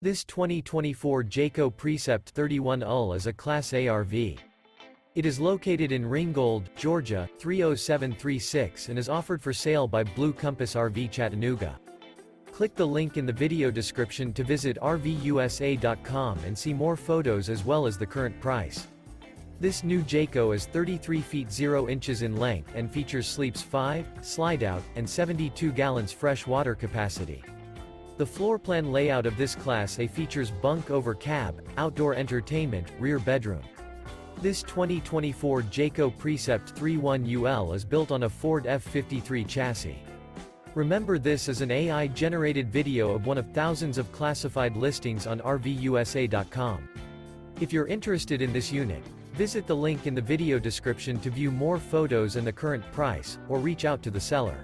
This 2024 Jayco Precept 31UL is a Class A RV. It is located in Ringgold, Georgia, 30736 and is offered for sale by Blue Compass RV Chattanooga. Click the link in the video description to visit RVUSA.com and see more photos as well as the current price. This new Jayco is 33 feet 0 inches in length and features sleeps 5, Slideout, and 72 gallons fresh water capacity. The floor plan layout of this Class A features bunk over cab, outdoor entertainment, rear bedroom. This 2024 Jayco Precept 31UL is built on a Ford F53 chassis. Remember, this is an AI-generated video of one of thousands of classified listings on RVUSA.com. If you're interested in this unit, visit the link in the video description to view more photos and the current price, or reach out to the seller.